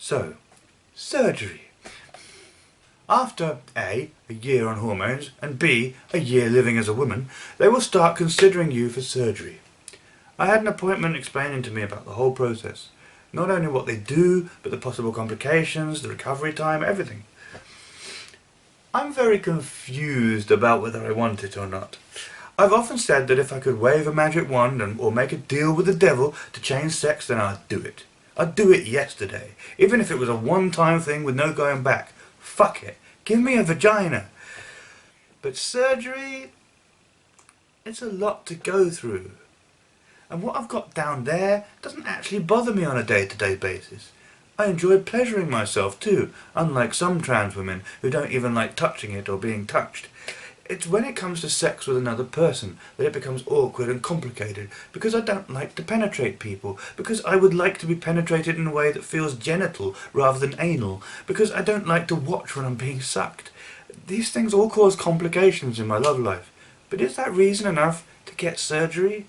So, surgery. After A year on hormones, and B, a year living as a woman, they will start considering you for surgery. I had an appointment explaining to me about the whole process. Not only what they do, but the possible complications, the recovery time, everything. I'm very confused about whether I want it or not. I've often said that if I could wave a magic wand or make a deal with the devil to change sex, then I'd do it. I'd do it yesterday, even if it was a one-time thing with no going back. Fuck it. Give me a vagina. But surgery, it's a lot to go through. And what I've got down there doesn't actually bother me on a day-to-day basis. I enjoy pleasuring myself too, unlike some trans women who don't even like touching it or being touched. It's when it comes to sex with another person that it becomes awkward and complicated, because I don't like to penetrate people, because I would like to be penetrated in a way that feels genital rather than anal, because I don't like to watch when I'm being sucked. These things all cause complications in my love life. But is that reason enough to get surgery?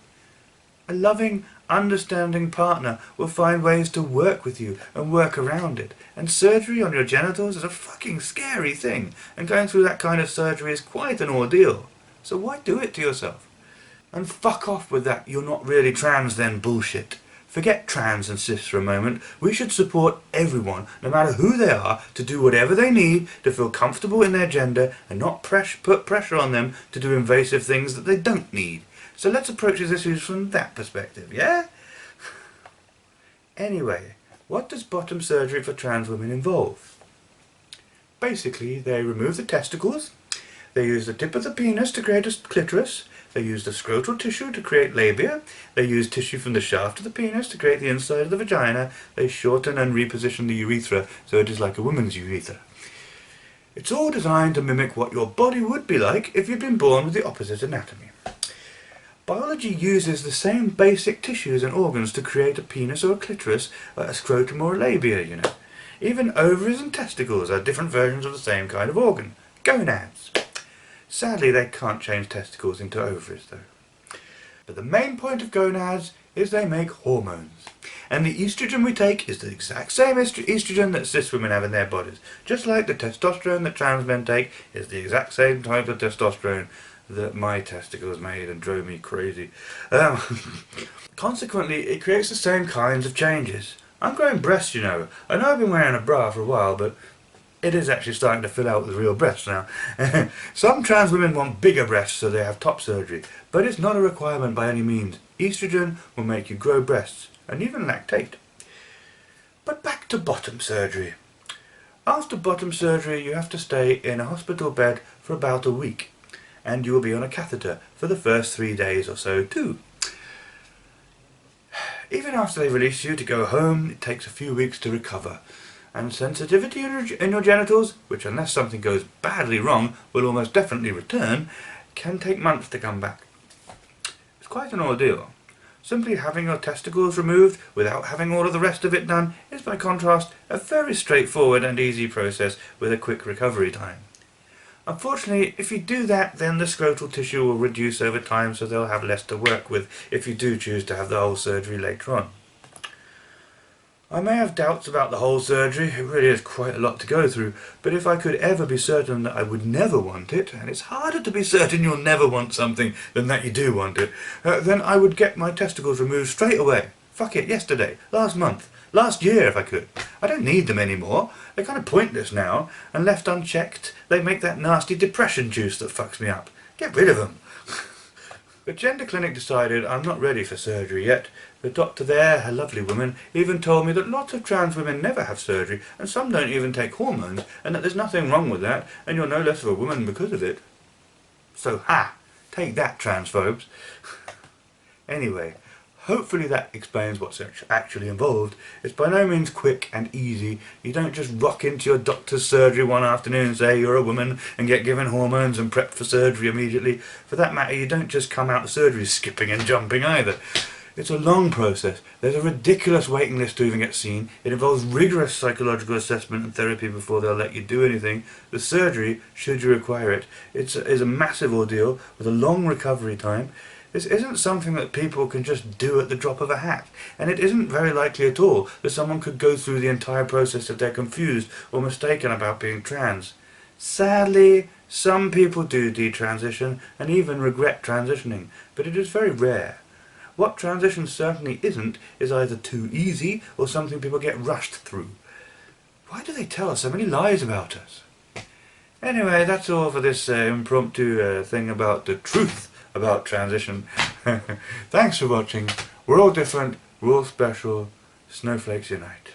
A loving, understanding partner will find ways to work with you and work around it. And surgery on your genitals is a fucking scary thing, and going through that kind of surgery is quite an ordeal. So why do it to yourself? And fuck off with that "you're not really trans then" bullshit. Forget trans and cis for a moment. We should support everyone, no matter who they are, to do whatever they need to feel comfortable in their gender and not put pressure on them to do invasive things that they don't need. So let's approach these issues from that perspective, yeah? Anyway, what does bottom surgery for trans women involve? Basically, they remove the testicles, they use the tip of the penis to create a clitoris, they use the scrotal tissue to create labia, they use tissue from the shaft of the penis to create the inside of the vagina, they shorten and reposition the urethra so it is like a woman's urethra. It's all designed to mimic what your body would be like if you'd been born with the opposite anatomy. Biology uses the same basic tissues and organs to create a penis or a clitoris, a scrotum or a labia, you know. Even ovaries and testicles are different versions of the same kind of organ, gonads. Sadly, they can't change testicles into ovaries, though. But the main point of gonads is they make hormones. And the estrogen we take is the exact same estrogen that cis women have in their bodies. Just like the testosterone that trans men take is the exact same type of testosterone that my testicles made and drove me crazy. Consequently, it creates the same kinds of changes. I'm growing breasts, you know. I know I've been wearing a bra for a while, but it is actually starting to fill out with real breasts now. Some trans women want bigger breasts, so they have top surgery, but it's not a requirement by any means. Estrogen will make you grow breasts, and even lactate. But back to bottom surgery. After bottom surgery, you have to stay in a hospital bed for about a week. And you will be on a catheter for the first 3 days or so too. Even after they release you to go home, it takes a few weeks to recover. And sensitivity in your genitals, which unless something goes badly wrong will almost definitely return, can take months to come back. It's quite an ordeal. Simply having your testicles removed without having all of the rest of it done is by contrast a very straightforward and easy process with a quick recovery time. Unfortunately, if you do that, then the scrotal tissue will reduce over time, so they'll have less to work with if you do choose to have the whole surgery later on. I may have doubts about the whole surgery, it really is quite a lot to go through, but if I could ever be certain that I would never want it, and it's harder to be certain you'll never want something than that you do want it, then I would get my testicles removed straight away. Fuck it, yesterday, last month, last year if I could. I don't need them anymore. They're kind of pointless now, and left unchecked, they make that nasty depression juice that fucks me up. Get rid of them. The gender clinic decided I'm not ready for surgery yet. The doctor there, a lovely woman, even told me that lots of trans women never have surgery, and some don't even take hormones, and that there's nothing wrong with that, and you're no less of a woman because of it. So, take that, transphobes. Anyway, hopefully that explains what's actually involved. It's by no means quick and easy. You don't just rock into your doctor's surgery one afternoon and say you're a woman and get given hormones and prepped for surgery immediately. For that matter, you don't just come out of surgery skipping and jumping either. It's a long process. There's a ridiculous waiting list to even get seen. It involves rigorous psychological assessment and therapy before they'll let you do anything. The surgery, should you require it, is a massive ordeal with a long recovery time. This isn't something that people can just do at the drop of a hat, and it isn't very likely at all that someone could go through the entire process if they're confused or mistaken about being trans. Sadly, some people do detransition and even regret transitioning, but it is very rare. What transition certainly isn't is either too easy or something people get rushed through. Why do they tell us so many lies about us? Anyway, that's all for this impromptu thing about the truth about transition. Thanks for watching. We're all different, we're all special. Snowflakes unite.